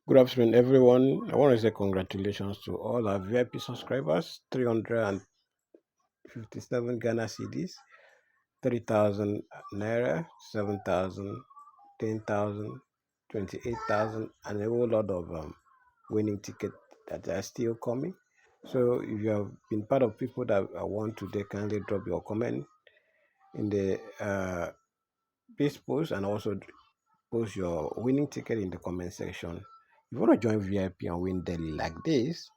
Good afternoon, everyone. I want to say congratulations to all our VIP subscribers 357 Ghana cedis, 30,000 naira, 7,000, 10,000, 28,000, and a whole lot of winning tickets that are still coming. So, if you have been part of people that I want today, kindly drop your comment in the this post and also post your winning ticket in the comment section. If you want to join VIP and win daily like this,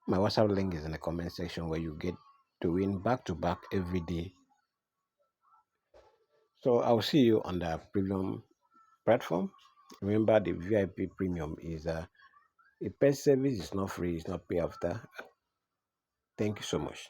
my WhatsApp link is in the comment section where you get to win back to back every day. So I'll see you on the premium platform. Remember, the VIP premium is a pet service, it's not free, it's not pay after. Thank you so much.